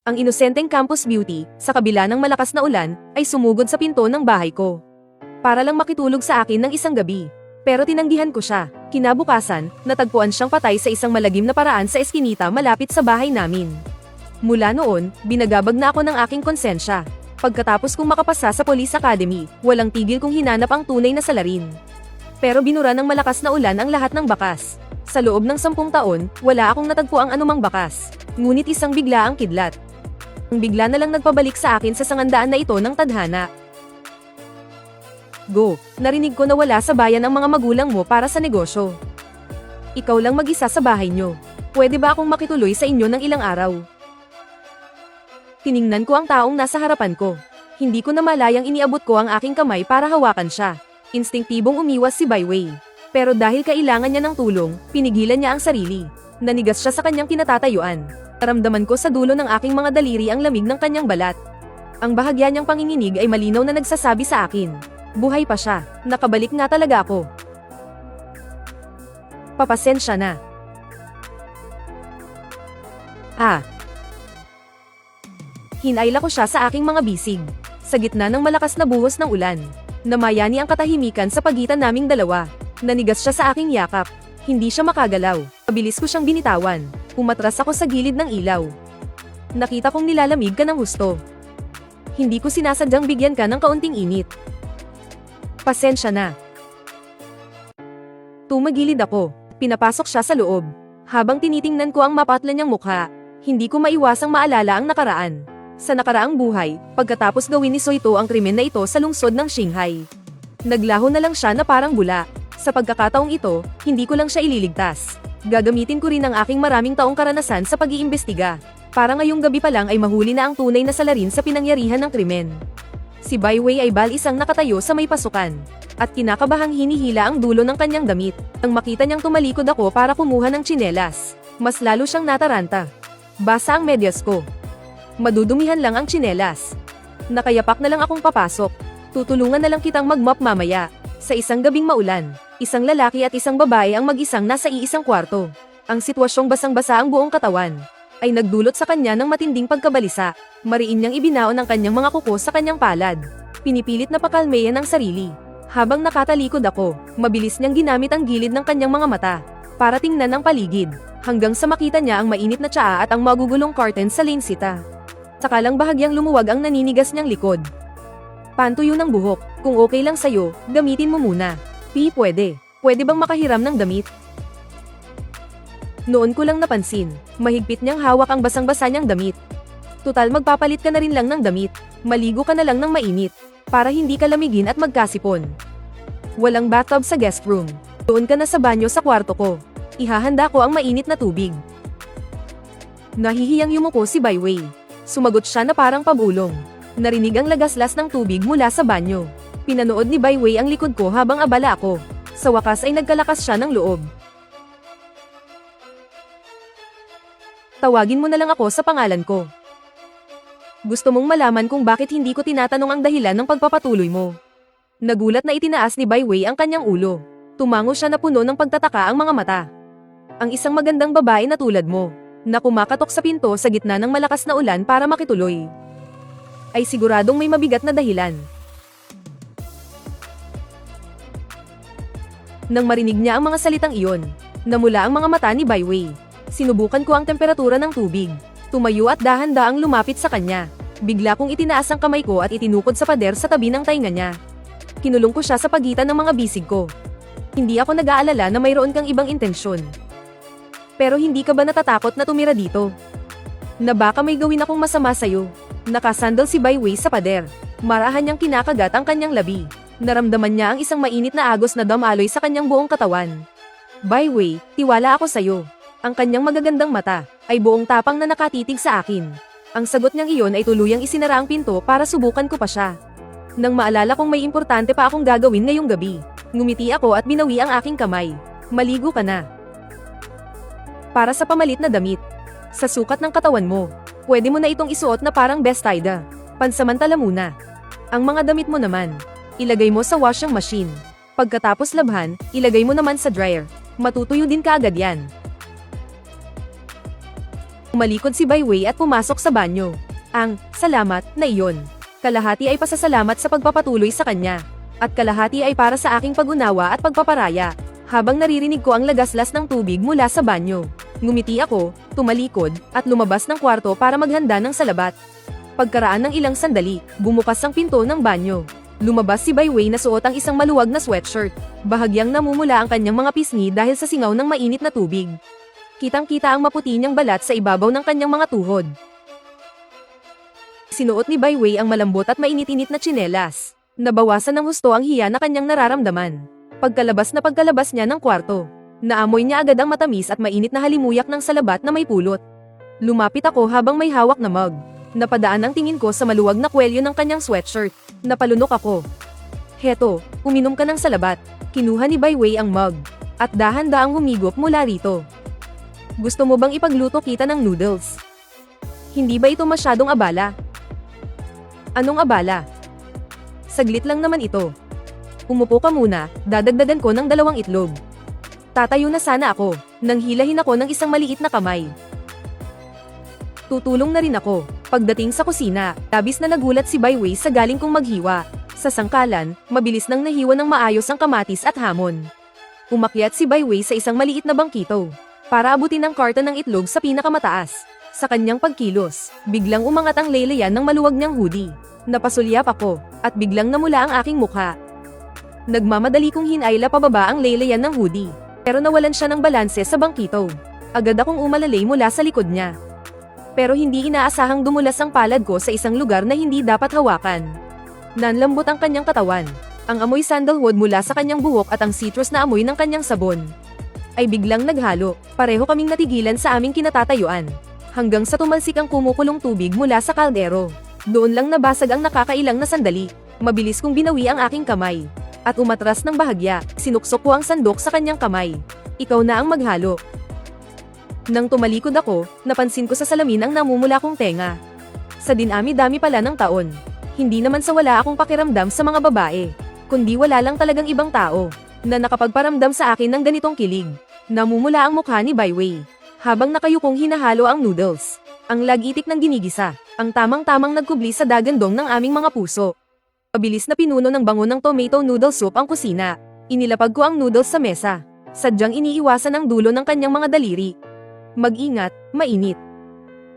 Ang inosenteng campus beauty, sa kabila ng malakas na ulan, ay sumugod sa pinto ng bahay ko. Para lang makitulog sa akin ng isang gabi. Pero tinanggihan ko siya. Kinabukasan, natagpuan siyang patay sa isang malagim na paraan sa eskinita malapit sa bahay namin. Mula noon, binagabag na ako ng aking konsensya. Pagkatapos kong makapasa sa Police Academy, walang tigil kong hinanap ang tunay na salarin. Pero binura ng malakas na ulan ang lahat ng bakas. Sa loob ng 10 taon, wala akong natagpo ang anumang bakas. Ngunit isang bigla ang kidlat. Ang bigla na lang nagpabalik sa akin sa sangandaan na ito ng tadhana. Go, narinig ko na wala sa bayan ang mga magulang mo para sa negosyo. Ikaw lang mag-isa sa bahay nyo. Pwede ba akong makituloy sa inyo ng ilang araw? Tiningnan ko ang taong nasa harapan ko. Hindi ko na malayang iniabot ko ang aking kamay para hawakan siya. Instinktibong umiwas si Baiwei. Pero dahil kailangan niya ng tulong, pinigilan niya ang sarili. Nanigas siya sa kanyang kinatatayuan. Naramdaman ko sa dulo ng aking mga daliri ang lamig ng kanyang balat. Ang bahagya niyang panginginig ay malinaw na nagsasabi sa akin. Buhay pa siya. Nakabalik nga talaga ako. Papasensya na. Hinayla ko siya sa aking mga bisig. Sa gitna ng malakas na buhos ng ulan, namayani ang katahimikan sa pagitan naming dalawa. Nanigas siya sa aking yakap. Hindi siya makagalaw. Mabilis ko siyang binitawan. Umatras ako sa gilid ng ilaw. Nakita kong nilalamig ka ng husto. Hindi ko sinasadyang bigyan ka ng kaunting init. Pasensya na. Tumagilid ako. Pinapasok siya sa loob. Habang tinitingnan ko ang mapatla niyang mukha, hindi ko maiwasang maalala ang nakaraan. Sa nakaraang buhay, pagkatapos gawin ni Soito ang krimen na ito sa lungsod ng Shanghai. Naglaho na lang siya na parang bula. Sa pagkakataong ito, hindi ko lang siya ililigtas. Gagamitin ko rin ang aking maraming taong karanasan sa pag-iimbestiga. Para ngayong gabi pa lang ay mahuli na ang tunay na salarin sa pinangyarihan ng krimen. Si Baiwei ay bal-isang nakatayo sa may pasukan. At kinakabahang hinihila ang dulo ng kanyang damit. Nang makita niyang tumalikod ako para kumuha ng tsinelas, mas lalo siyang nataranta. Basa ang medyas ko. Madudumihan lang ang tsinelas. Nakayapak na lang akong papasok. Tutulungan na lang kitang mag-mop mamaya. Sa isang gabing maulan, isang lalaki at isang babae ang mag-isang nasa iisang kwarto. Ang sitwasyong basang-basa ang buong katawan ay nagdulot sa kanya ng matinding pagkabalisa. Mariin niyang ibinaon ang kanyang mga kuko sa kanyang palad. Pinipilit na pakalmeyan ang sarili. Habang nakatalikod ako, mabilis niyang ginamit ang gilid ng kanyang mga mata para tingnan ang paligid, hanggang sa makita niya ang mainit na tsaa at ang magugulong curtain sa lensita. Sakalang bahagyang lumuwag ang naninigas niyang likod. Pantuyo ng buhok, kung okay lang sa'yo, gamitin mo muna. Pwede. Pwede bang makahiram ng damit? Noon ko lang napansin, mahigpit niyang hawak ang basang-basa niyang damit. Tutal magpapalit ka na rin lang ng damit, maligo ka na lang ng mainit, para hindi ka lamigin at magkasipon. Walang bathtub sa guest room. Doon ka na sa banyo sa kwarto ko. Ihahanda ko ang mainit na tubig. Nahihiyang yumuko si Baiwei. Sumagot siya na parang pabulong. Narinig ang lagaslas ng tubig mula sa banyo. Pinanood ni Baiwei ang likod ko habang abala ako. Sa wakas ay nagkalakas siya ng loob. Tawagin mo na lang ako sa pangalan ko. Gusto mong malaman kung bakit hindi ko tinatanong ang dahilan ng pagpapatuloy mo. Nagulat na itinaas ni Baiwei ang kanyang ulo. Tumango siya na puno ng pagtataka ang mga mata. Ang isang magandang babae na tulad mo, na kumakatok sa pinto sa gitna ng malakas na ulan para makituloy, ay siguradong may mabigat na dahilan. Nang marinig niya ang mga salitang iyon, namula ang mga mata ni Baiwei. Sinubukan ko ang temperatura ng tubig. Tumayo at dahan-daang lumapit sa kanya. Bigla kong itinaas ang kamay ko at itinukod sa pader sa tabi ng tainga niya. Kinulong ko siya sa pagitan ng mga bisig ko. Hindi ako nag-aalala na mayroon kang ibang intensyon. Pero hindi ka ba natatakot na tumira dito? Na baka may gawin akong masama sa'yo? Nakasandal si Baiwei sa pader. Marahan niyang kinakagat ang kanyang labi. Naramdaman niya ang isang mainit na agos na damaloy sa kanyang buong katawan. Baiwei, tiwala ako sa'yo. Ang kanyang magagandang mata ay buong tapang na nakatitig sa akin. Ang sagot niyang iyon ay tuluyang isinara ang pinto para subukan ko pa siya. Nang maalala kong may importante pa akong gagawin ngayong gabi, ngumiti ako at binawi ang aking kamay. Maligo ka na. Para sa pamalit na damit. Sa sukat ng katawan mo, pwede mo na itong isuot na parang bestida. Pansamantala muna. Ang mga damit mo naman, ilagay mo sa washing machine. Pagkatapos labhan, ilagay mo naman sa dryer. Matutuyo din kaagad yan. Umalikod si Baiwei at pumasok sa banyo. Salamat na iyon. Kalahati ay pasasalamat sa pagpapatuloy sa kanya. At kalahati ay para sa aking pag-unawa at pagpaparaya. Habang naririnig ko ang lagaslas ng tubig mula sa banyo. Ngumiti ako, tumalikod, at lumabas ng kwarto para maghanda ng salabat. Pagkaraan ng ilang sandali, bumukas ang pinto ng banyo. Lumabas si Baiwei na suot ang isang maluwag na sweatshirt. Bahagyang namumula ang kanyang mga pisngi dahil sa singaw ng mainit na tubig. Kitang-kita ang maputi niyang balat sa ibabaw ng kanyang mga tuhod. Sinuot ni Baiwei ang malambot at mainit-init na tsinelas. Nabawasan ng husto ang hiya na kanyang nararamdaman. Pagkalabas niya ng kwarto, naamoy niya agad ang matamis at mainit na halimuyak ng salabat na may pulot. Lumapit ako habang may hawak na mug. Napadaan ang tingin ko sa maluwag na kwelyo ng kanyang sweatshirt. Napalunok ako. Heto, uminom ka ng salabat. Kinuha ni Baiwei ang mug. At dahan-daang humigop mula rito. Gusto mo bang ipagluto kita ng noodles? Hindi ba ito masyadong abala? Anong abala? Saglit lang naman ito. Umupo ka muna, dadagdagan ko ng 2 itlog. Tatayo na sana ako, nang hilahin ako ng isang maliit na kamay. Tutulong na rin ako. Pagdating sa kusina, labis na nagulat si Baiwei sa galing kong maghiwa. Sa sangkalan, mabilis nang nahiwa ng maayos ang kamatis at hamon. Umakyat si Baiwei sa isang maliit na bangkito, para abutin ang karton ng itlog sa pinakamataas. Sa kanyang pagkilos, biglang umangat ang laylayan ng maluwag niyang hoodie. Napasulyap ako, at biglang namula ang aking mukha. Nagmamadali kong hinayla pababa ang laylayan ng hoodie, pero nawalan siya ng balanse sa bangkito. Agad akong umalalay mula sa likod niya. Pero hindi inaasahang dumulas ang palad ko sa isang lugar na hindi dapat hawakan. Nanlambot ang kanyang katawan. Ang amoy sandalwood mula sa kanyang buhok at ang citrus na amoy ng kanyang sabon ay biglang naghalo. Pareho kaming natigilan sa aming kinatatayuan. Hanggang sa tumalsik ang kumukulong tubig mula sa kaldero. Doon lang nabasag ang nakakailang na sandali. Mabilis kong binawi ang aking kamay. At umatras ng bahagya, sinuksok ko ang sandok sa kanyang kamay. Ikaw na ang maghalo. Nang tumalikod ako, napansin ko sa salamin ang namumula kong tenga. Sa dinami-dami pala ng taon. Hindi naman sa wala akong pakiramdam sa mga babae. Kundi wala lang talagang ibang tao na nakapagparamdam sa akin ng ganitong kilig. Namumula ang mukha ni Baiwei. Habang nakayukong hinahalo ang noodles. Ang lagitik ng ginigisa. Ang tamang-tamang nagkubli sa dagandong ng aming mga puso. Pabilis na pinuno ng bango ng tomato noodle soup ang kusina. Inilapag ko ang noodles sa mesa. Sadyang iniiwasan ang dulo ng kanyang mga daliri. Mag-ingat, mainit.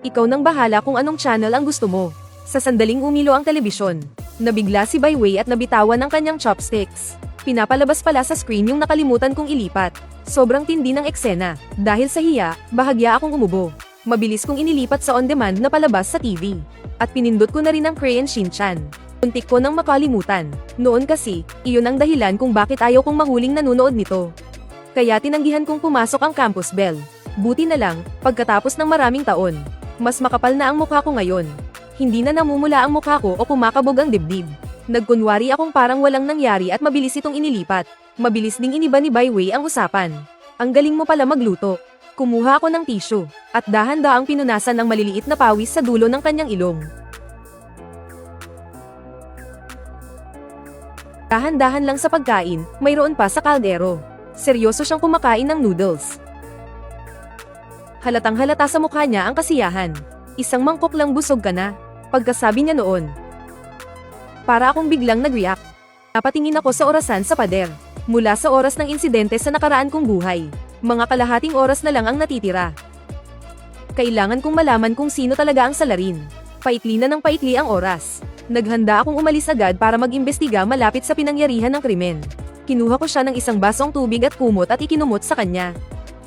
Ikaw nang bahala kung anong channel ang gusto mo. Sa sandaling umilo ang telebisyon. Nabigla si Baiwei at nabitawan ng kanyang chopsticks. Pinapalabas pala sa screen yung nakalimutan kong ilipat. Sobrang tindi ng eksena. Dahil sa hiya, bahagya akong umubo. Mabilis kong inilipat sa on-demand na palabas sa TV. At pinindot ko na rin ang Crayon Shin-chan. Muntik ko nang makalimutan. Noon kasi, iyon ang dahilan kung bakit ayaw kong mahuling nanonood nito. Kaya tinanggihan kong pumasok ang campus bell. Buti na lang, pagkatapos ng maraming taon, mas makapal na ang mukha ko ngayon. Hindi na namumula ang mukha ko o kumakabog ang dibdib. Nagkunwari akong parang walang nangyari at mabilis itong inilipat. Mabilis ding iniba ni Baiwei ang usapan. Ang galing mo pala magluto. Kumuha ako ng tissue, at dahan-daang pinunasan ng maliliit na pawis sa dulo ng kanyang ilong. Dahan-dahan lang sa pagkain, mayroon pa sa kaldero. Seryoso siyang kumakain ng noodles. Halatang-halata sa mukha niya ang kasiyahan. Isang mangkok lang busog ka na. Pagkasabi niya noon. Para akong biglang nag-react. Napatingin ako sa orasan sa pader. Mula sa oras ng insidente sa nakaraan kong buhay. Mga kalahating oras na lang ang natitira. Kailangan kong malaman kung sino talaga ang salarin. Paikli na ng paikli ang oras. Naghanda akong umalis agad para mag-imbestiga malapit sa pinangyarihan ng krimen. Kinuha ko siya ng isang basong tubig at kumot at ikinumot sa kanya.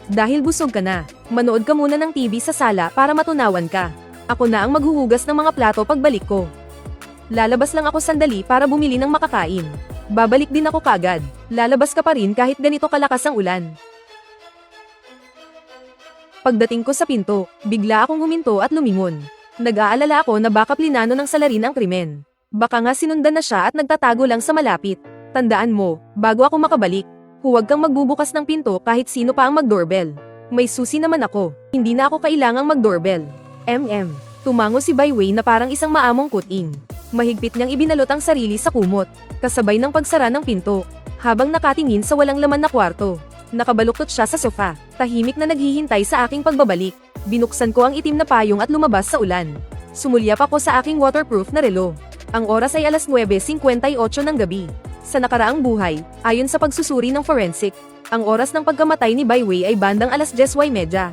Dahil busog ka na, manood ka muna ng TV sa sala para matunawan ka. Ako na ang maghuhugas ng mga plato pagbalik ko. Lalabas lang ako sandali para bumili ng makakain. Babalik din ako kagad. Lalabas ka pa rin kahit ganito kalakas ang ulan. Pagdating ko sa pinto, bigla akong huminto at lumingon. Nag-aalala ako na baka plinano ng salarin ang krimen. Baka nga sinundan na siya at nagtatago lang sa malapit. Tandaan mo, bago ako makabalik, huwag kang magbubukas ng pinto kahit sino pa ang mag-doorbell. May susi naman ako, hindi na ako kailangang mag-doorbell. Tumango si Baiwei na parang isang maamong kuting. Mahigpit niyang ibinalot ang sarili sa kumot, kasabay ng pagsara ng pinto, habang nakatingin sa walang laman na kwarto. Nakabaluktot siya sa sofa, tahimik na naghihintay sa aking pagbabalik. Binuksan ko ang itim na payong at lumabas sa ulan. Sumulyap ako sa aking waterproof na relo. Ang oras ay alas 9:58 ng gabi. Sa nakaraang buhay, ayon sa pagsusuri ng forensic, ang oras ng pagkamatay ni Baiwei ay bandang alas 10:30.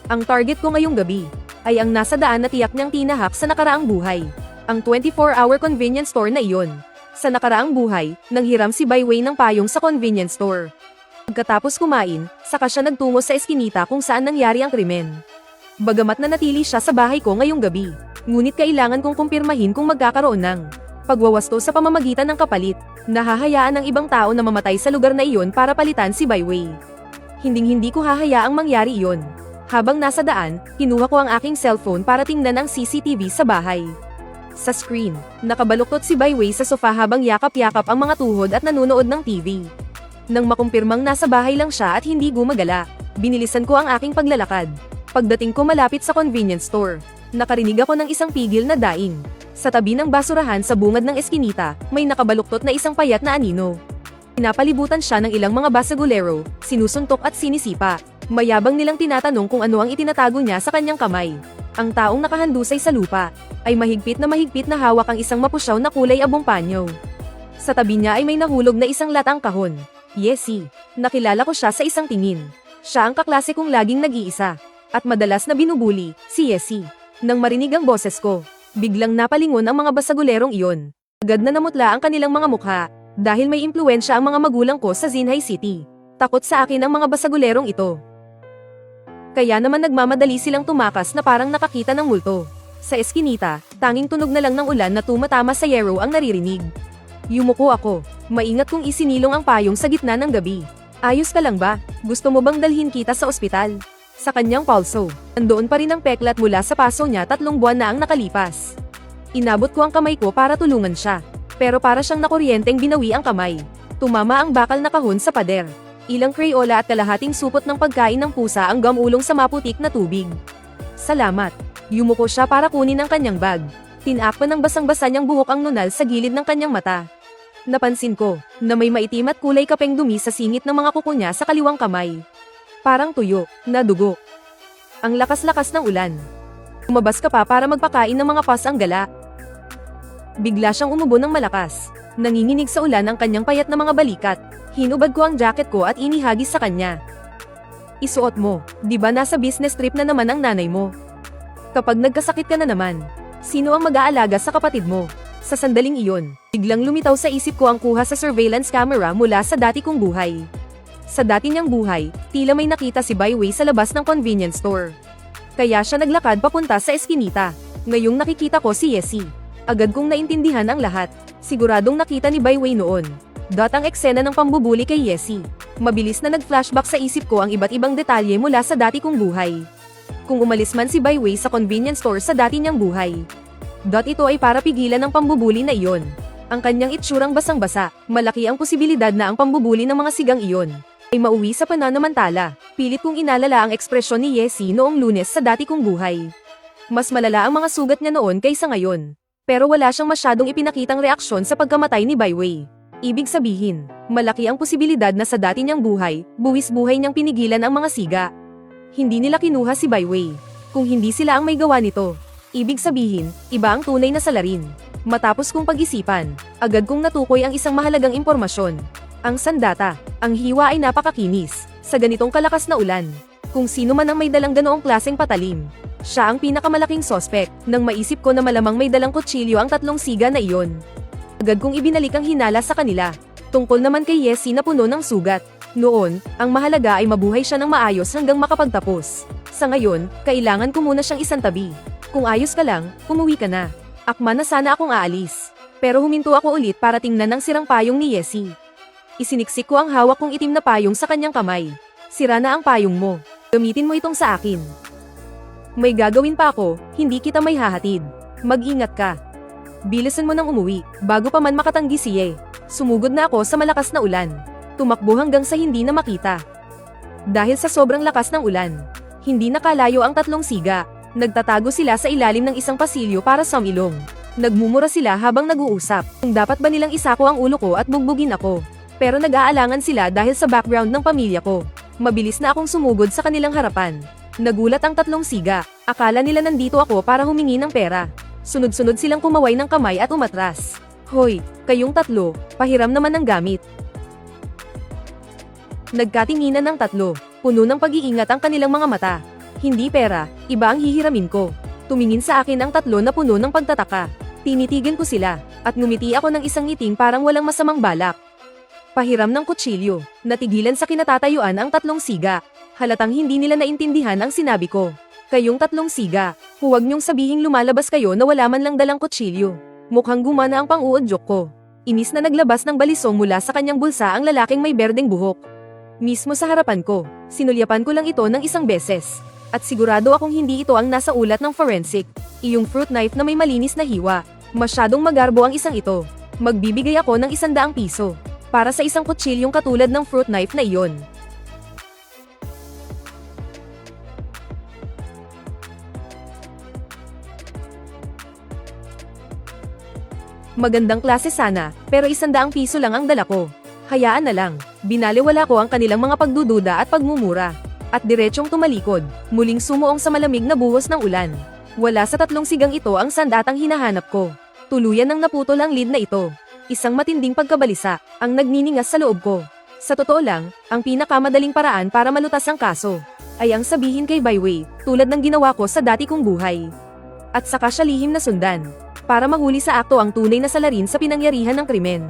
Ang target ko ngayong gabi ay ang nasa daan na tiyak niyang tinahak sa nakaraang buhay. Ang 24-hour convenience store na iyon. Sa nakaraang buhay, nanghiram si Baiwei ng payong sa convenience store. Pagkatapos kumain, saka siya nagtungo sa eskinita kung saan nangyari ang krimen. Bagamat nanatili siya sa bahay ko ngayong gabi, ngunit kailangan kong kumpirmahin kung magkakaroon ng pagwawasto sa pamamagitan ng kapalit. Nahahayaan ng ibang tao na mamatay sa lugar na iyon para palitan si Baiwei. Hinding-hindi ko hahayaang mangyari iyon. Habang nasa daan, kinuha ko ang aking cellphone para tingnan ang CCTV sa bahay. Sa screen, nakabaluktot si Baiwei sa sofa habang yakap-yakap ang mga tuhod at nanunood ng TV. Nang makumpirmang nasa bahay lang siya at hindi gumagala, binilisan ko ang aking paglalakad. Pagdating ko malapit sa convenience store, nakarinig ako ng isang pigil na daing. Sa tabi ng basurahan sa bungad ng eskinita, may nakabaluktot na isang payat na anino. Pinapalibutan siya ng ilang mga basagulero, sinusuntok at sinisipa. Mayabang nilang tinatanong kung ano ang itinatago niya sa kanyang kamay. Ang taong nakahandusay sa lupa ay mahigpit na hawak ang isang mapusyaw na kulay abong panyo. Sa tabi niya ay may nahulog na isang latang kahon. Yesi, nakilala ko siya sa isang tingin. Siya ang kaklase kong laging nag-iisa at madalas na binubuli, si Yesi. Nang marinig ang boses ko, biglang napalingon ang mga basagulerong iyon. Agad na namutla ang kanilang mga mukha dahil may impluwensya ang mga magulang ko sa Xinhai City. Takot sa akin ang mga basagulerong ito. Kaya naman nagmamadali silang tumakas na parang nakakita ng multo. Sa eskinita, tanging tunog na lang ng ulan na tumatama sa yero ang naririnig. Yumuko ako. Maingat kong isinilong ang payong sa gitna ng gabi. Ayos ka lang ba? Gusto mo bang dalhin kita sa ospital? Sa kanyang pulso, nandoon pa rin ang peklat mula sa paso niya 3 buwan na ang nakalipas. Inabot ko ang kamay ko para tulungan siya. Pero para siyang nakuryenteng binawi ang kamay. Tumama ang bakal na kahon sa pader. Ilang Crayola at kalahating supot ng pagkain ng pusa ang gamulong sa maputik na tubig. Salamat. Yumuko siya para kunin ang kanyang bag. Tinakpan ng basang-basa niyang buhok ang nunal sa gilid ng kanyang mata. Napansin ko na may maitim at kulay kapeng dumi sa singit ng mga kuko niya sa kaliwang kamay. Parang tuyo, na dugo. Ang lakas-lakas ng ulan. Umabas ka pa para magpakain ng mga pas ang gala. Bigla siyang umubo ng malakas. Nanginginig sa ulan ang kanyang payat na mga balikat. Hinubad ko ang jacket ko at inihagis sa kanya. Isuot mo, di ba nasa business trip na naman ang nanay mo? Kapag nagkasakit ka na naman, sino ang mag-aalaga sa kapatid mo? Sa sandaling iyon, biglang lumitaw sa isip ko ang kuha sa surveillance camera mula sa dati kong buhay. Sa dati niyang buhay, tila may nakita si Baiwei sa labas ng convenience store. Kaya siya naglakad papunta sa eskinita. Ngayong nakikita ko si Yesi. Agad kong naintindihan ang lahat. Siguradong nakita ni Baiwei noon. Ang eksena ng pambubuli kay Yesi. Mabilis na nag-flashback sa isip ko ang iba't ibang detalye mula sa dati kong buhay. Kung umalis man si Baiwei sa convenience store sa dati niyang buhay. Ito ay para pigilan ang pambubuli na iyon. Ang kanyang itsurang basang-basa, malaki ang posibilidad na ang pambubuli ng mga sigang iyon ay mauwi sa pananamantala. Pilit kong inalala ang ekspresyon ni Yesi noong Lunes sa dati kong buhay. Mas malala ang mga sugat niya noon kaysa ngayon. Pero wala siyang masyadong ipinakitang reaksyon sa pagkamatay ni Baiwei. Ibig sabihin, malaki ang posibilidad na sa dati niyang buhay, buwis buhay niyang pinigilan ang mga siga. Hindi nila kinuha si Baiwei. Kung hindi sila ang may gawa nito, ibig sabihin, iba ang tunay na salarin. Matapos kong pag-isipan, agad kong natukoy ang isang mahalagang impormasyon. Ang sandata, ang hiwa ay napakakinis, sa ganitong kalakas na ulan. Kung sino man ang may dalang ganoong klaseng patalim, siya ang pinakamalaking sospek, nang maisip ko na malamang may dalang kutsilyo ang 3 siga na iyon. Agad kong ibinalik ang hinala sa kanila. Tungkol naman kay Yesi na puno ng sugat. Noon, ang mahalaga ay mabuhay siya ng maayos hanggang makapagtapos. Sa ngayon, kailangan ko muna siyang isantabi. Kung ayos ka lang, umuwi ka na. Akma na sana akong aalis. Pero huminto ako ulit para tingnan ang sirang payong ni Yesi. Isiniksik ko ang hawak kong itim na payong sa kanyang kamay. Sira na ang payong mo. Gamitin mo itong sa akin. May gagawin pa ako, hindi kita may hahatid. Mag-ingat ka. Bilisan mo nang umuwi, bago pa man makatanggi si Ye. Sumugod na ako sa malakas na ulan. Tumakbo hanggang sa hindi na makita. Dahil sa sobrang lakas ng ulan, hindi nakalayo ang 3 siga. Nagtatago sila sa ilalim ng isang pasilyo para sumilong. Nagmumura sila habang nag-uusap. Kung dapat ba nilang isako ang ulo ko at bugbugin ako. Pero nag-aalangan sila dahil sa background ng pamilya ko. Mabilis na akong sumugod sa kanilang harapan. Nagulat ang tatlong siga. Akala nila nandito ako para humingi ng pera. Sunod-sunod silang kumaway ng kamay at umatras. Hoy, kayong tatlo, pahiram naman ng gamit. Nagkatinginan ng tatlo. Puno ng pag-iingat ang kanilang mga mata. Hindi pera, iba ang hihiramin ko. Tumingin sa akin ang tatlo na puno ng pagtataka. Tinitigan ko sila, at ngumiti ako ng isang ngiting parang walang masamang balak. Pahiram ng kutsilyo. Natigilan sa kinatatayuan ang tatlong siga. Halatang hindi nila naintindihan ang sinabi ko. Kayong tatlong siga, huwag niyong sabihing lumalabas kayo na wala man lang dalang kutsilyo. Mukhang gumana ang pang-uudyok ko. Inis na naglabas ng balisong mula sa kanyang bulsa ang lalaking may berdeng buhok. Mismo sa harapan ko, sinulyapan ko lang ito ng isang beses. At sigurado akong hindi ito ang nasa ulat ng forensic. Iyong fruit knife na may malinis na hiwa. Masyadong magarbo ang isang ito. Magbibigay ako ng 100 piso. Para sa isang kutsilyong katulad ng fruit knife na iyon. Magandang klase sana, pero 100 piso lang ang dala ko. Hayaan na lang, binaliwala ko ang kanilang mga pagdududa at pagmumura. At diretsyong tumalikod, muling sumuong sa malamig na buhos ng ulan. Wala sa tatlong sigang ito ang sandatang hinahanap ko. Tuluyan nang naputol ang lid na ito. Isang matinding pagkabalisa, ang nagniningas sa loob ko. Sa totoo lang, ang pinakamadaling paraan para malutas ang kaso, ay ang sabihin kay Byway, tulad ng ginawa ko sa dati kong buhay. At saka siya lihim na sundan. Para mahuli sa akto ang tunay na salarin sa pinangyarihan ng krimen.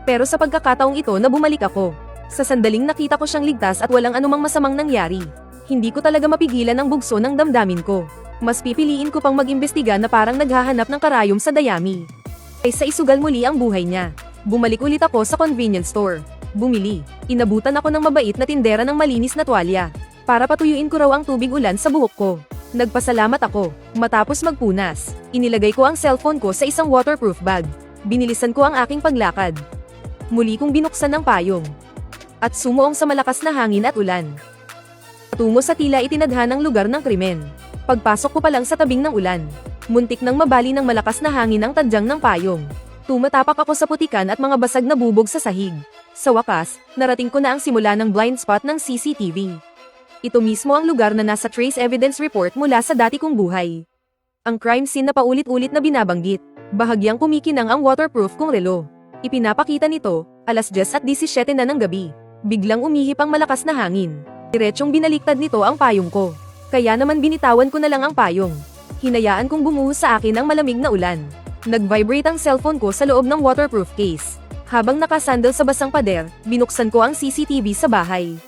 Pero sa pagkakataong ito na bumalik ako, sa sandaling nakita ko siyang ligtas at walang anumang masamang nangyari. Hindi ko talaga mapigilan ang bugso ng damdamin ko. Mas pipiliin ko pang mag-imbestiga na parang naghahanap ng karayom sa dayami. Kaysa isugal muli ang buhay niya. Bumalik ulit ako sa convenience store. Bumili. Inabutan ako ng mabait na tindera ng malinis na tuwalya. Para patuyuin ko raw ang tubig ulan sa buhok ko. Nagpasalamat ako. Matapos magpunas, inilagay ko ang cellphone ko sa isang waterproof bag. Binilisan ko ang aking paglakad. Muli kong binuksan ang payong. At sumuong sa malakas na hangin at ulan. Patungo sa tila itinadhanang lugar ng krimen. Pagpasok ko pa lang sa tabing ng ulan, muntik nang mabali ng malakas na hangin ang tadyang ng payong. Tumatapak ako sa putikan at mga basag na bubog sa sahig. Sa wakas, narating ko na ang simula ng blind spot ng CCTV. Ito mismo ang lugar na nasa trace evidence report mula sa dati kong buhay. Ang crime scene na paulit-ulit na binabanggit. Bahagyang kumikinang ang waterproof kong relo. Ipinapakita nito, 10:17 na ng gabi. Biglang umihip ang malakas na hangin. Diretsyong binaliktad nito ang payong ko. Kaya naman binitawan ko na lang ang payong. Hinayaan kong bumuhos sa akin ang malamig na ulan. Nag-vibrate ang cellphone ko sa loob ng waterproof case. Habang nakasandal sa basang pader, binuksan ko ang CCTV sa bahay.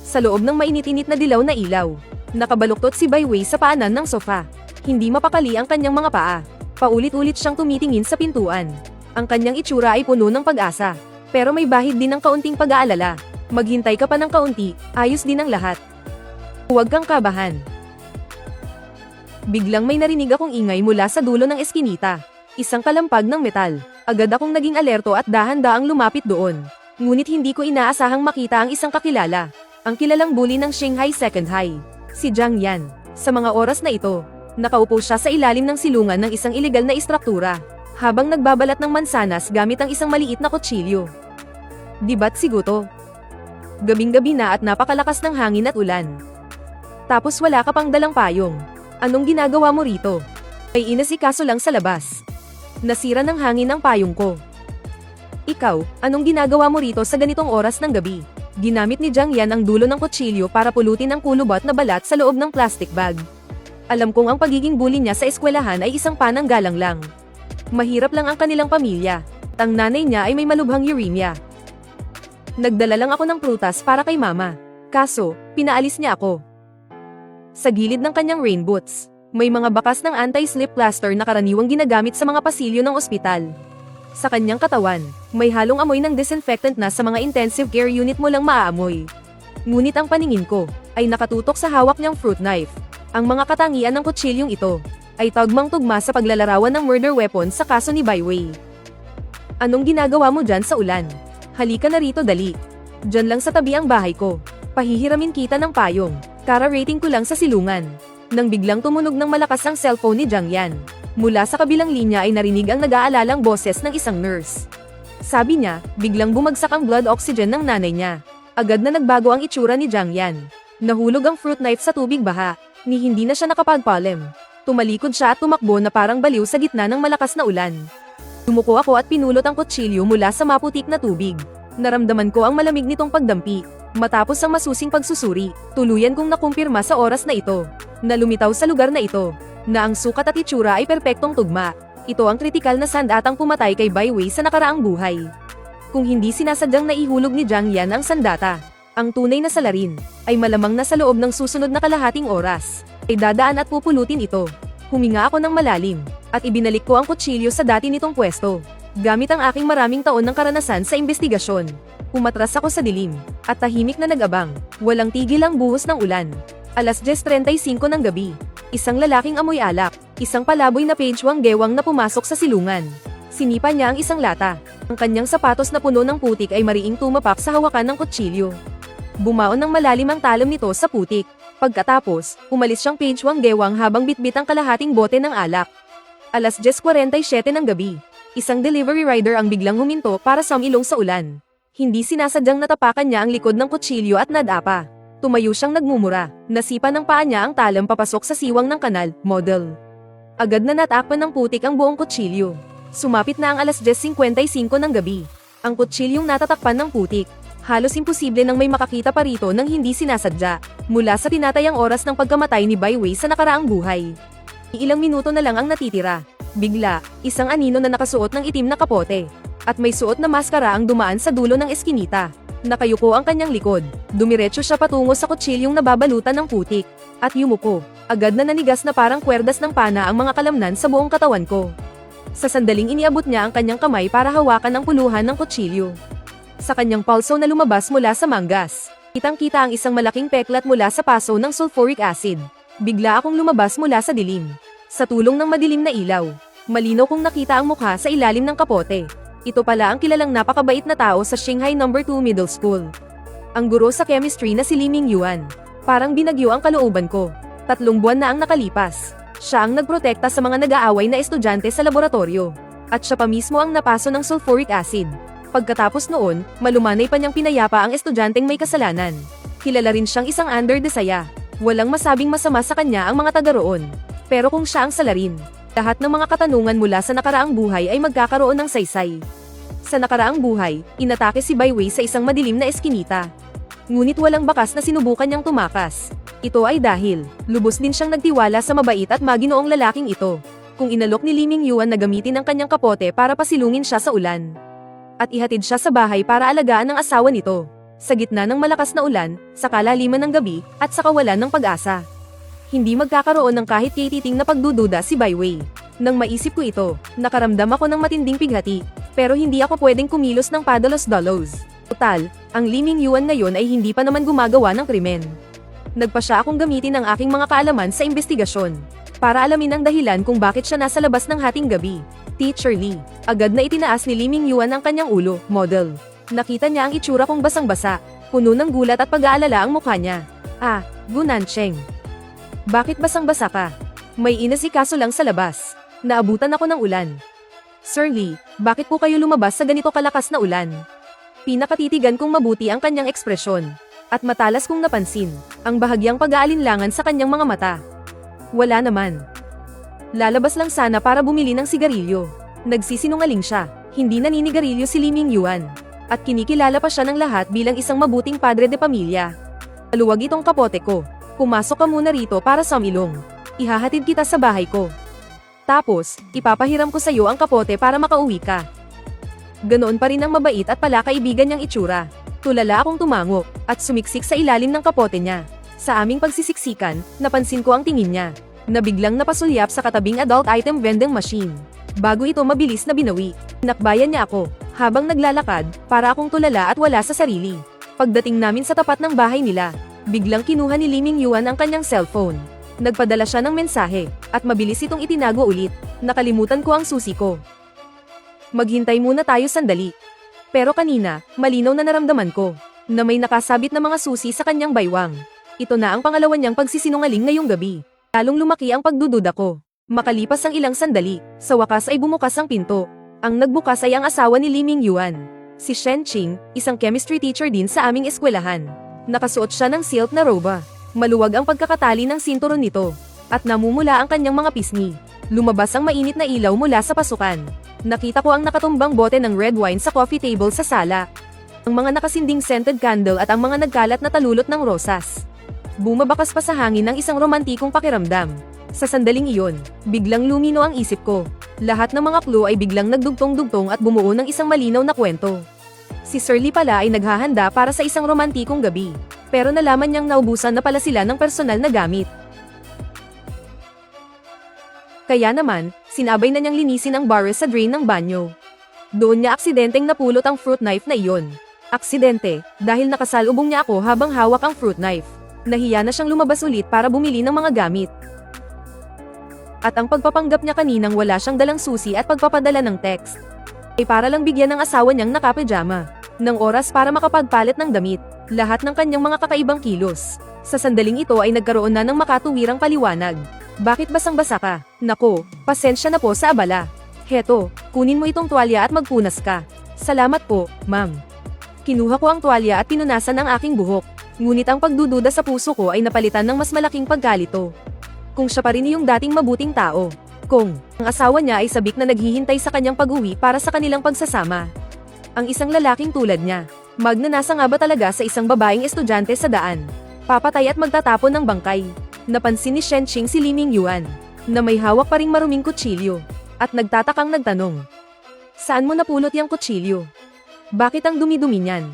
Sa loob ng mainit-init na dilaw na ilaw, nakabaluktot si Byway sa paanan ng sofa. Hindi mapakali ang kanyang mga paa. Paulit-ulit siyang tumitingin sa pintuan. Ang kanyang itsura ay puno ng pag-asa. Pero may bahid din ng kaunting pag-aalala. Maghintay ka pa ng kaunti, ayos din ang lahat. Huwag kang kabahan. Biglang may narinig akong ingay mula sa dulo ng eskinita. Isang kalampag ng metal. Agad akong naging alerto at dahan-daang lumapit doon. Ngunit hindi ko inaasahang makita ang isang kakilala. Ang kilalang bully ng Shanghai Second High, si Jiang Yan. Sa mga oras na ito, nakaupo siya sa ilalim ng silungan ng isang ilegal na istruktura, habang nagbabalat ng mansanas gamit ang isang maliit na kutsilyo. Diba't siguto. Gabing-gabi na at napakalakas ng hangin at ulan. Tapos wala ka pang dalang payong. Anong ginagawa mo rito? Ay inasikaso lang sa labas. Nasira ng hangin ang payong ko. Ikaw, anong ginagawa mo rito sa ganitong oras ng gabi? Ginamit ni Jiang Yan ang dulo ng kutsilyo para pulutin ang kulubot na balat sa loob ng plastic bag. Alam kong ang pagiging bully niya sa eskwelahan ay isang pananggalang lang. Mahirap lang ang kanilang pamilya. Ang nanay niya ay may malubhang uremia. Nagdala lang ako ng prutas para kay mama. Kaso, pinaalis niya ako. Sa gilid ng kanyang rain boots, may mga bakas ng anti-slip plaster na karaniwang ginagamit sa mga pasilyo ng ospital. Sa kanyang katawan, may halong amoy ng disinfectant na sa mga intensive care unit mo lang maaamoy. Ngunit ang paningin ko ay nakatutok sa hawak niyang fruit knife. Ang mga katangian ng kutsilyong ito ay tugmang-tugma sa paglalarawan ng murder weapon sa kaso ni Byway. Anong ginagawa mo dyan sa ulan? Halika na rito dali. Dyan lang sa tabi ang bahay ko. Pahihiramin kita ng payong. Kara-rating ko lang sa silungan. Nang biglang tumunog ng malakas ang cellphone ni Jiang Yan. Mula sa kabilang linya ay narinig ang nag-aalalang boses ng isang nurse. Sabi niya, biglang bumagsak ang blood oxygen ng nanay niya. Agad na nagbago ang itsura ni Jiang Yan. Nahulog ang fruit knife sa tubig baha, ni hindi na siya nakapagpalem. Tumalikod siya at tumakbo na parang baliw sa gitna ng malakas na ulan. Tumuko ako at pinulot ang kutsilyo mula sa maputik na tubig. Naramdaman ko ang malamig nitong pagdampi. Matapos ang masusing pagsusuri, tuluyan kong nakumpirma sa oras na ito, na lumitaw sa lugar na ito, na ang sukat at itsura ay perpektong tugma. Ito ang kritikal na sandatang pumatay kay Bai Wei sa nakaraang buhay. Kung hindi sinasadyang naihulog ni Jiang Yan ang sandata, ang tunay na salarin, ay malamang na sa loob ng susunod na kalahating oras, ay dadaan at pupulutin ito. Huminga ako ng malalim, at ibinalik ko ang kutsilyo sa dati nitong pwesto. Gamit ang aking maraming taon ng karanasan sa investigasyon, umatras ako sa dilim, at tahimik na nag-abang, walang tigil ang buhos ng ulan. Alas 10:35 ng gabi, isang lalaking amoy alak, isang palaboy na pagewang gewang na pumasok sa silungan. Sinipa niya ang isang lata. Ang kanyang sapatos na puno ng putik ay mariing tumapak sa hawakan ng kutsilyo. Bumaon ng malalim ang talam nito sa putik. Pagkatapos, umalis siyang pagewang gewang habang bitbit ang kalahating bote ng alak. Alas 10:47 ng gabi, isang delivery rider ang biglang huminto para sumilong sa ulan. Hindi sinasadyang natapakan niya ang likod ng kutsilyo at nadapa. Tumayo siyang nagmumura, nasipa ng paa niya ang talam papasok sa siwang ng kanal, model. Agad na natakpan ng putik ang buong kutsilyo. Sumapit na ang alas 10:55 ng gabi. Ang kutsilyong natatakpan ng putik. Halos imposible nang may makakita pa rito nang hindi sinasadya, mula sa tinatayang oras ng pagkamatay ni Bai Wei sa nakaraang buhay. Ilang minuto na lang ang natitira. Bigla, isang anino na nakasuot ng itim na kapote, at may suot na maskara ang dumaan sa dulo ng eskinita. Nakayuko ang kanyang likod. Dumiretso siya patungo sa kutsilyong nababalutan ng putik, at yumuko. Agad na nanigas na parang kwerdas ng pana ang mga kalamnan sa buong katawan ko. Sa sandaling iniabot niya ang kanyang kamay para hawakan ang puluhan ng kutsilyo. Sa kanyang pulso na lumabas mula sa manggas, kitang-kita ang isang malaking peklat mula sa paso ng sulfuric acid. Bigla akong lumabas mula sa dilim. Sa tulong ng madilim na ilaw, malinaw kong nakita ang mukha sa ilalim ng kapote. Ito pala ang kilalang napakabait na tao sa Shanghai No. 2 Middle School. Ang guro sa chemistry na si Li Mingyuan. Parang binagyo ang kalooban ko. 3 buwan na ang nakalipas. Siya ang nagprotekta sa mga nag-aaway na estudyante sa laboratorio. At siya pa mismo ang napaso ng sulfuric acid. Pagkatapos noon, malumanay pa niyang pinayapa ang estudyanteng may kasalanan. Kilala rin siyang isang underdesaya. Walang masabing masama sa kanya ang mga taga roon. Pero kung siya ang salarin, lahat ng mga katanungan mula sa nakaraang buhay ay magkakaroon ng saysay. Sa nakaraang buhay, inatake si Bai Wei sa isang madilim na eskinita. Ngunit walang bakas na sinubukan niyang tumakas. Ito ay dahil, lubos din siyang nagtiwala sa mabait at maginoong lalaking ito. Kung inalok ni Li Mingyuan na gamitin ang kanyang kapote para pasilungin siya sa ulan. At ihatid siya sa bahay para alagaan ang asawa nito. Sa gitna ng malakas na ulan, sa kalaliman ng gabi, at sa kawalan ng pag-asa. Hindi magkakaroon ng kahit kititing na pagdududa si Bai Wei. Nang maisip ko ito, nakaramdam ako ng matinding pighati, pero hindi ako pwedeng kumilos ng padalos-dalos. Total, ang Li Mingyuan ngayon ay hindi pa naman gumagawa ng krimen. Nagpa siya akong gamitin ang aking mga kaalaman sa investigasyon, para alamin ang dahilan kung bakit siya nasa labas ng hating gabi. Teacher Lee, agad na itinaas ni Li Mingyuan ang kanyang ulo, model. Nakita niya ang itsura kong basang-basa, puno ng gulat at pag-aalala ang mukha niya. Ah, Gu Nancheng. Bakit basang-basa ka? May inasikaso lang sa labas. Naabutan ako ng ulan. Sir Lee, bakit po kayo lumabas sa ganito kalakas na ulan? Pinakatitigan kong mabuti ang kanyang ekspresyon. At matalas kong napansin, ang bahagyang pag-aalinlangan sa kanyang mga mata. Wala naman. Lalabas lang sana para bumili ng sigarilyo. Nagsisinungaling siya, hindi naninigarilyo si Li Mingyuan. At kinikilala pa siya ng lahat bilang isang mabuting padre de pamilya. Aluwag itong kapote ko. Pumasok ka muna rito para sumilong. Ihahatid kita sa bahay ko. Tapos, ipapahiram ko sa iyo ang kapote para makauwi ka. Ganoon pa rin ang mabait at palakaibigan niyang itsura. Tulala akong tumango, at sumiksik sa ilalim ng kapote niya. Sa aming pagsisiksikan, napansin ko ang tingin niya, na biglang napasulyap sa katabing adult item vending machine. Bago ito mabilis na binawi, nakbayan niya ako, habang naglalakad, para akong tulala at wala sa sarili. Pagdating namin sa tapat ng bahay nila, biglang kinuha ni Li Mingyuan ang kanyang cellphone. Nagpadala siya ng mensahe, at mabilis itong itinago ulit. Nakalimutan ko ang susi ko. Maghintay muna tayo sandali. Pero kanina, malinaw na naramdaman ko, na may nakasabit na mga susi sa kanyang baywang. Ito na ang pangalawa niyang pagsisinungaling ngayong gabi. Lalong lumaki ang pagdududa ko. Makalipas ang ilang sandali, sa wakas ay bumukas ang pinto. Ang nagbukas ay ang asawa ni Li Mingyuan. Si Shen Qing, isang chemistry teacher din sa aming eskwelahan. Nakasuot siya ng silk na roba. Maluwag ang pagkakatali ng sinturon nito. At namumula ang kanyang mga pisngi. Lumabas ang mainit na ilaw mula sa pasukan. Nakita ko ang nakatumbang bote ng red wine sa coffee table sa sala. Ang mga nakasinding scented candle at ang mga nagkalat na talulot ng rosas. Bumabakas pa sa hangin ng isang romantikong pakiramdam. Sa sandaling iyon, biglang lumino ang isip ko. Lahat ng mga clue ay biglang nagdugtong-dugtong at bumuo ng isang malinaw na kwento. Si Shirley pala ay naghahanda para sa isang romantikong gabi. Pero nalaman niyang naubusan na pala sila ng personal na gamit. Kaya naman, sinabay na niyang linisin ang barrel sa drain ng banyo. Doon niya aksidenteng napulot ang fruit knife na iyon. Aksidente, dahil nakasalubong niya ako habang hawak ang fruit knife. Nahiya na siyang lumabas ulit para bumili ng mga gamit. At ang pagpapanggap niya kaninang wala siyang dalang susi at pagpapadala ng text ay para lang bigyan ng asawa niyang nakapijama ng oras para makapagpalit ng damit, lahat ng kanyang mga kakaibang kilos. Sa sandaling ito ay nagkaroon na ng makatuwirang paliwanag. Bakit basang-basa ka? Nako, pasensya na po sa abala. Heto, kunin mo itong tuwalya at magpunas ka. Salamat po, ma'am. Kinuha ko ang tuwalya at pinunasan ang aking buhok. Ngunit ang pagdududa sa puso ko ay napalitan ng mas malaking pagkalito. Kung siya pa rin yung dating mabuting tao. Kung ang asawa niya ay sabik na naghihintay sa kanyang pag-uwi para sa kanilang pagsasama. Ang isang lalaking tulad niya, magnanasa nga ba talaga sa isang babaeng estudyante sa daan? Papatay at magtatapon ng bangkay. Napansin ni Shenqing si Li Mingyuan, na may hawak pa ring maruming kutsilyo, at nagtatakang nagtanong. Saan mo napulot yung kutsilyo? Bakit ang dumi-dumi niyan?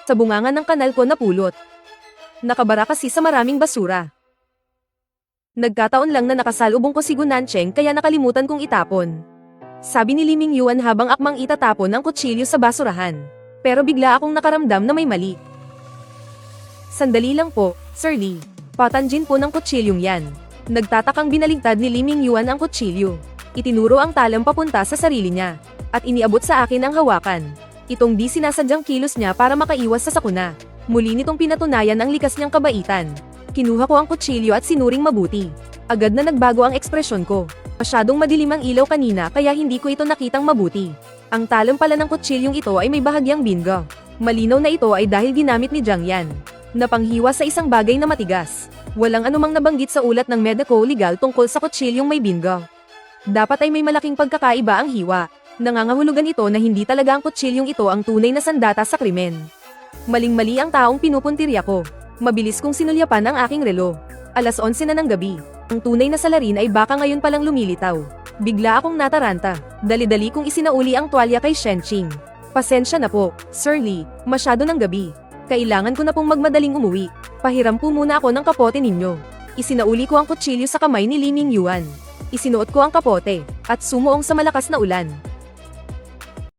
Sa bungangan ng kanal ko napulot. Nakabara kasi sa maraming basura. Nagkataon lang na nakasalubong ko si Gunancheng kaya nakalimutan kong itapon. Sabi ni Li Mingyuan habang akmang itatapon ang kutsilyo sa basurahan. Pero bigla akong nakaramdam na may mali. Sandali lang po, Sir Li. Patanjin po ng kutsilyong yan. Nagtatakang binaligtad ni Li Mingyuan ang kutsilyo. Itinuro ang talam papunta sa sarili niya. At iniabot sa akin ang hawakan. Itong di sinasadyang kilos niya para makaiwas sa sakuna. Muli nitong pinatunayan ang likas niyang kabaitan. Kinuha ko ang kutsilyo at sinuring mabuti. Agad na nagbago ang ekspresyon ko. Masyadong madilim ang ilaw kanina kaya hindi ko ito nakitang mabuti. Ang talam pala ng kutsilyong ito ay may bahagyang bingo. Malinaw na ito ay dahil ginamit ni Jiang Yan. Napanghiwa sa isang bagay na matigas. Walang anumang nabanggit sa ulat ng medico-legal tungkol sa kutsilyong may bingo. Dapat ay may malaking pagkakaiba ang hiwa. Nangangahulugan ito na hindi talaga ang kutsilyong ito ang tunay na sandata sa krimen. Maling-mali ang taong pinupuntirya ko. Mabilis kong sinulyapan ang aking relo. 11:00 na ng gabi. Ang tunay na salarin ay baka ngayon palang lumilitaw. Bigla akong nataranta. Dali-dali kong isinauli ang tuwalya kay Shenqing. Pasensya na po, Sir Li. Masyado ng gabi. Kailangan ko na pong magmadaling umuwi. Pahiram po muna ako ng kapote ninyo. Isinauli ko ang kutsilyo sa kamay ni Li Mingyuan. Isinuot ko ang kapote, at sumuong sa malakas na ulan.